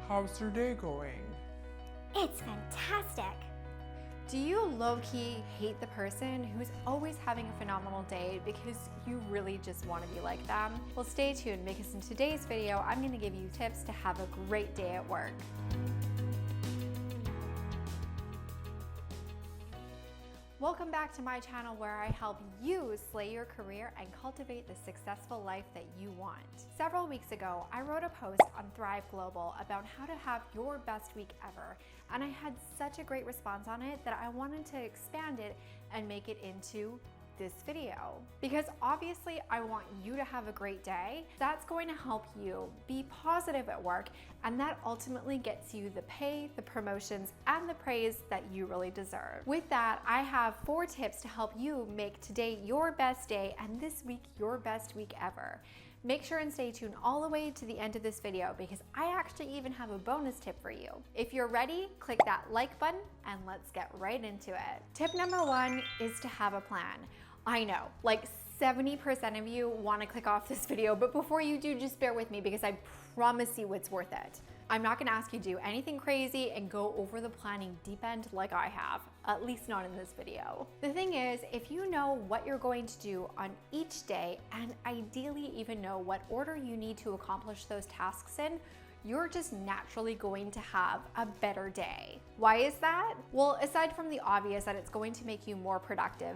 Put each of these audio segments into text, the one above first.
How's your day going? It's fantastic. Do you low-key hate the person who's always having a phenomenal day because you really just want to be like them? Well, stay tuned because in today's video, I'm going to give you tips to have a great day at work. Welcome back to my channel where I help you slay your career and cultivate the successful life that you want. Several weeks ago, I wrote a post on Thrive Global about how to have your best week ever, and I had such a great response on it that I wanted to expand it and make it into this video. Because obviously I want you to have a great day. That's going to help you be positive at work, and that ultimately gets you the pay, the promotions, and the praise that you really deserve. With that, I have 4 tips to help you make today your best day and this week your best week ever. Make sure and stay tuned all the way to the end of this video because I actually even have a bonus tip for you. If you're ready, click that like button and let's get right into it. Tip number 1 is to have a plan. I know, like 70% of you want to click off this video, but before you do, just bear with me because I promise you it's worth it. I'm not going to ask you to do anything crazy and go over the planning deep end like I have, at least not in this video. The thing is, if you know what you're going to do on each day and ideally even know what order you need to accomplish those tasks in, you're just naturally going to have a better day. Why is that? Well, aside from the obvious that it's going to make you more productive,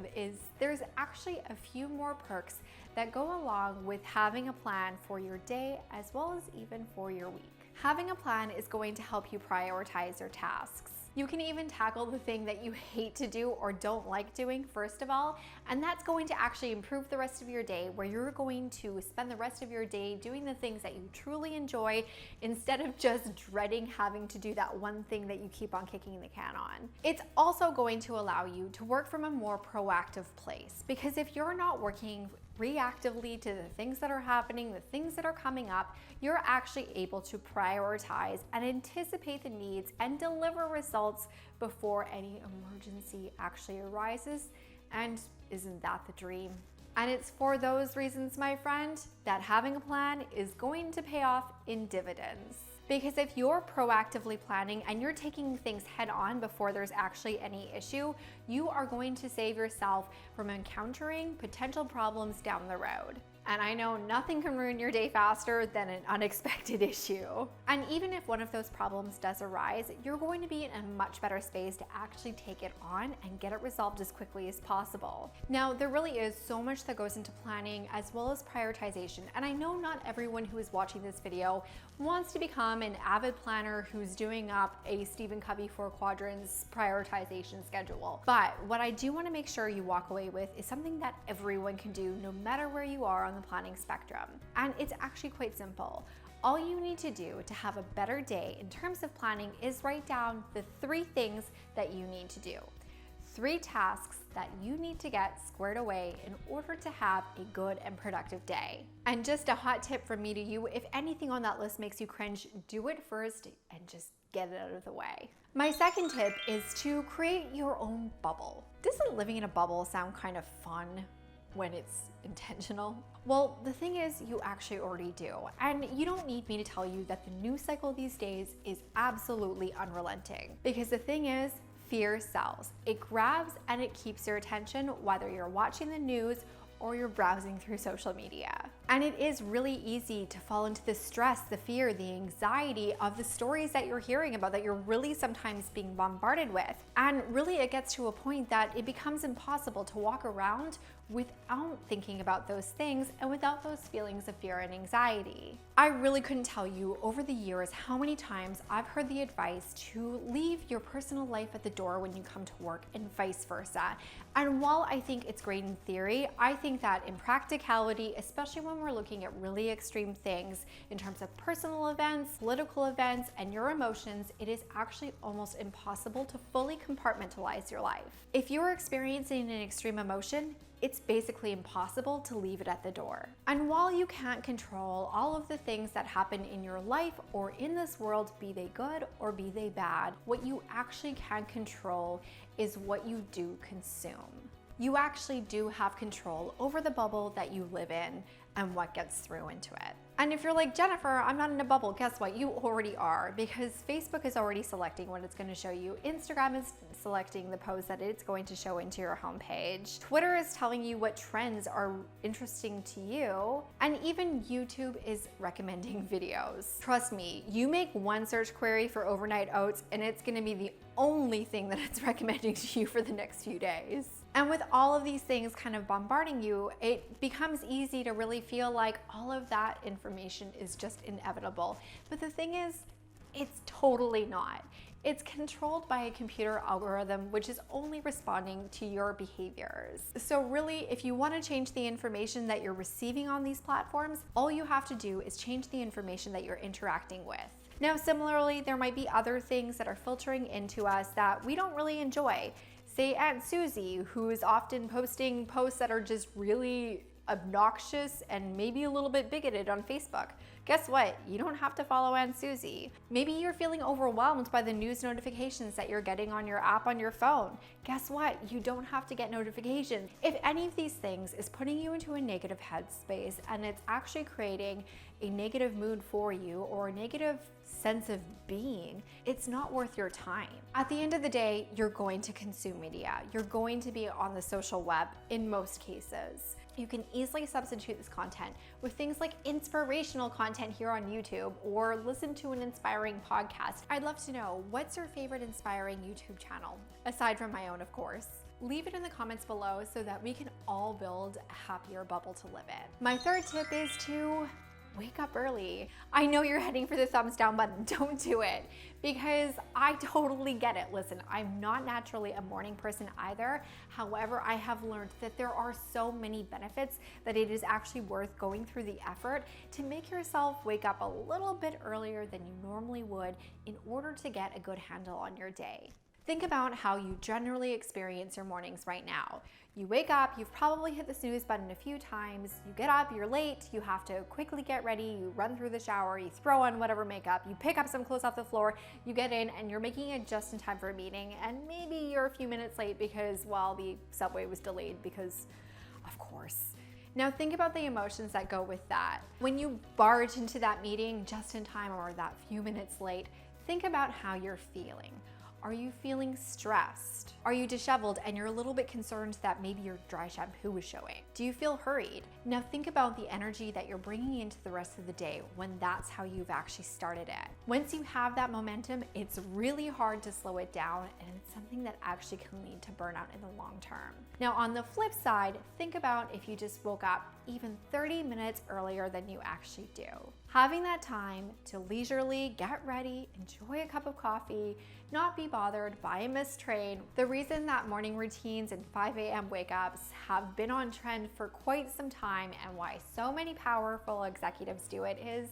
there's actually a few more perks that go along with having a plan for your day as well as even for your week. Having a plan is going to help you prioritize your tasks. You can even tackle the thing that you hate to do or don't like doing first of all, and that's going to actually improve the rest of your day where you're going to spend the rest of your day doing the things that you truly enjoy instead of just dreading having to do that one thing that you keep on kicking the can on. It's also going to allow you to work from a more proactive place because if you're not working reactively to the things that are happening, the things that are coming up, you're actually able to prioritize and anticipate the needs and deliver results before any emergency actually arises. And isn't that the dream? And it's for those reasons, my friend, that having a plan is going to pay off in dividends. Because if you're proactively planning and you're taking things head on before there's actually any issue, you are going to save yourself from encountering potential problems down the road. And I know nothing can ruin your day faster than an unexpected issue. And even if one of those problems does arise, you're going to be in a much better space to actually take it on and get it resolved as quickly as possible. Now, there really is so much that goes into planning as well as prioritization. And I know not everyone who is watching this video wants to become an avid planner who's doing up a Stephen Covey 4 quadrants prioritization schedule. But what I do want to make sure you walk away with is something that everyone can do no matter where you are on the planning spectrum. And it's actually quite simple. All you need to do to have a better day in terms of planning is write down the 3 things that you need to do. 3 tasks that you need to get squared away in order to have a good and productive day. And just a hot tip from me to you, if anything on that list makes you cringe, do it first and just get it out of the way. My second tip is to create your own bubble. Doesn't living in a bubble sound kind of fun when it's intentional? Well, the thing is, you actually already do. And you don't need me to tell you that the news cycle these days is absolutely unrelenting. Because the thing is, fear sells. It grabs and it keeps your attention whether you're watching the news or you're browsing through social media. And it is really easy to fall into the stress, the fear, the anxiety of the stories that you're hearing about, that you're really sometimes being bombarded with. And really it gets to a point that it becomes impossible to walk around without thinking about those things and without those feelings of fear and anxiety. I really couldn't tell you over the years how many times I've heard the advice to leave your personal life at the door when you come to work and vice versa. And while I think it's great in theory, I think that in practicality, especially when we're looking at really extreme things in terms of personal events, political events, and your emotions, it is actually almost impossible to fully compartmentalize your life. If you're experiencing an extreme emotion, it's basically impossible to leave it at the door. And while you can't control all of the things that happen in your life or in this world, be they good or be they bad, what you actually can control is what you do consume. You actually do have control over the bubble that you live in and what gets through into it. And if you're like, Jennifer, I'm not in a bubble, guess what? You already are, because Facebook is already selecting what it's going to show you. Instagram is selecting the post that it's going to show into your homepage. Twitter is telling you what trends are interesting to you. And even YouTube is recommending videos. Trust me, you make one search query for overnight oats and it's going to be the only thing that it's recommending to you for the next few days. And with all of these things kind of bombarding you, it becomes easy to really feel like all of that information is just inevitable. But the thing is, it's totally not. It's controlled by a computer algorithm, which is only responding to your behaviors. So really, if you want to change the information that you're receiving on these platforms, all you have to do is change the information that you're interacting with. Now, similarly, there might be other things that are filtering into us that we don't really enjoy. Say Aunt Susie, who is often posting posts that are just really obnoxious and maybe a little bit bigoted on Facebook. Guess what? You don't have to follow Aunt Susie. Maybe you're feeling overwhelmed by the news notifications that you're getting on your app on your phone. Guess what? You don't have to get notifications. If any of these things is putting you into a negative headspace and it's actually creating a negative mood for you or a negative sense of being, it's not worth your time. At the end of the day, you're going to consume media. You're going to be on the social web in most cases. You can easily substitute this content with things like inspirational content here on YouTube or listen to an inspiring podcast. I'd love to know, what's your favorite inspiring YouTube channel? Aside from my own, of course. Leave it in the comments below so that we can all build a happier bubble to live in. My third tip is to wake up early. I know you're heading for the thumbs down button. Don't do it, because I totally get it. Listen, I'm not naturally a morning person either. However, I have learned that there are so many benefits that it is actually worth going through the effort to make yourself wake up a little bit earlier than you normally would in order to get a good handle on your day. Think about how you generally experience your mornings right now. You wake up, you've probably hit the snooze button a few times, you get up, you're late, you have to quickly get ready, you run through the shower, you throw on whatever makeup, you pick up some clothes off the floor, you get in, and you're making it just in time for a meeting, and maybe you're a few minutes late because, well, the subway was delayed because, of course. Now think about the emotions that go with that. When you barge into that meeting just in time or that few minutes late, think about how you're feeling. Are you feeling stressed? Are you disheveled and you're a little bit concerned that maybe your dry shampoo is showing? Do you feel hurried? Now think about the energy that you're bringing into the rest of the day when that's how you've actually started it. Once you have that momentum, it's really hard to slow it down, and it's something that actually can lead to burnout in the long term. Now on the flip side, think about if you just woke up even 30 minutes earlier than you actually do. Having that time to leisurely get ready, enjoy a cup of coffee, not be bothered by a missed train. The reason that morning routines and 5 a.m. wake-ups have been on trend for quite some time, and why so many powerful executives do it, is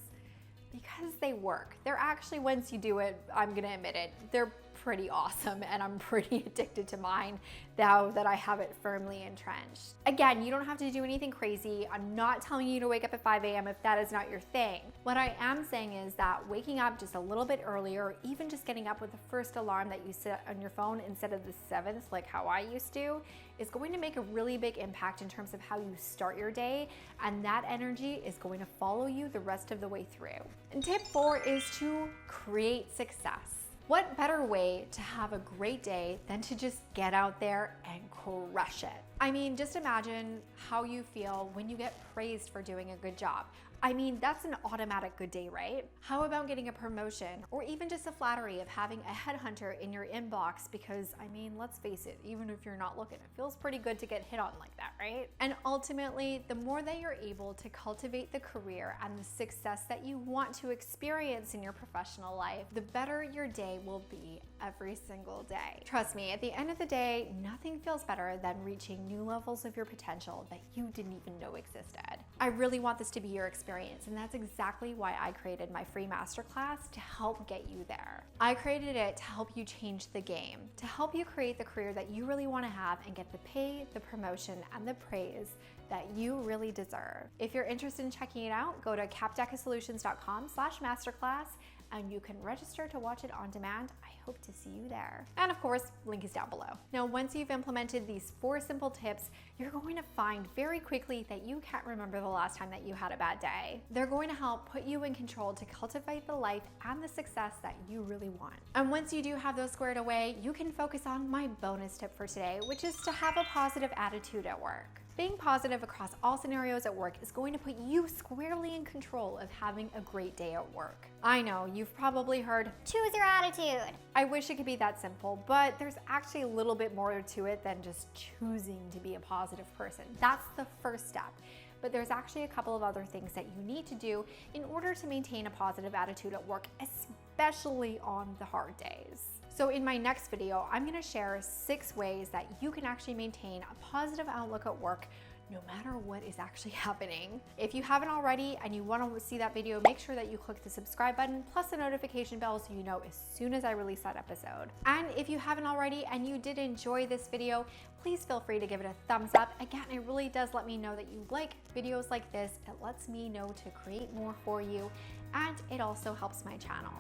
because they work. They're actually, once you do it, I'm gonna admit it, they're pretty awesome, and I'm pretty addicted to mine now that I have it firmly entrenched. Again, you don't have to do anything crazy. I'm not telling you to wake up at 5 a.m. if that is not your thing. What I am saying is that waking up just a little bit earlier, or even just getting up with the first alarm that you set on your phone instead of the 7th, like how I used to, is going to make a really big impact in terms of how you start your day, and that energy is going to follow you the rest of the way through. And tip 4 is to create success. What better way to have a great day than to just get out there and crush it? I mean, just imagine how you feel when you get praised for doing a good job. I mean, that's an automatic good day, right? How about getting a promotion, or even just a flattery of having a headhunter in your inbox? Because, I mean, let's face it, even if you're not looking, it feels pretty good to get hit on like that, right? And ultimately, the more that you're able to cultivate the career and the success that you want to experience in your professional life, the better your day will be every single day. Trust me, at the end of the day, nothing feels better than reaching new levels of your potential that you didn't even know existed. I really want this to be your experience, and that's exactly why I created my free masterclass, to help get you there. I created it to help you change the game, to help you create the career that you really want to have and get the pay, the promotion, and the praise that you really deserve. If you're interested in checking it out, go to capdecasolutions.com/masterclass and you can register to watch it on demand. I hope to see you there. And of course, link is down below. Now, once you've implemented these 4 simple tips, you're going to find very quickly that you can't remember the last time that you had a bad day. They're going to help put you in control to cultivate the life and the success that you really want. And once you do have those squared away, you can focus on my bonus tip for today, which is to have a positive attitude at work. Being positive across all scenarios at work is going to put you squarely in control of having a great day at work. I know, you've probably heard, Choose your attitude. I wish it could be that simple, but there's actually a little bit more to it than just choosing to be a positive person. That's the first step. But there's actually a couple of other things that you need to do in order to maintain a positive attitude at work, especially on the hard days. So in my next video, I'm going to share 6 ways that you can actually maintain a positive outlook at work no matter what is actually happening. If you haven't already and you want to see that video, make sure that you click the subscribe button plus the notification bell so you know as soon as I release that episode. And if you haven't already and you did enjoy this video, please feel free to give it a thumbs up. Again, it really does let me know that you like videos like this. It lets me know to create more for you, and it also helps my channel.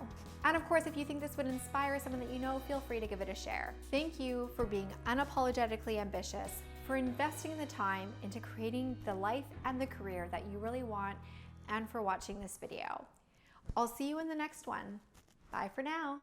And of course, if you think this would inspire someone that you know, feel free to give it a share. Thank you for being unapologetically ambitious, for investing the time into creating the life and the career that you really want, and for watching this video. I'll see you in the next one. Bye for now.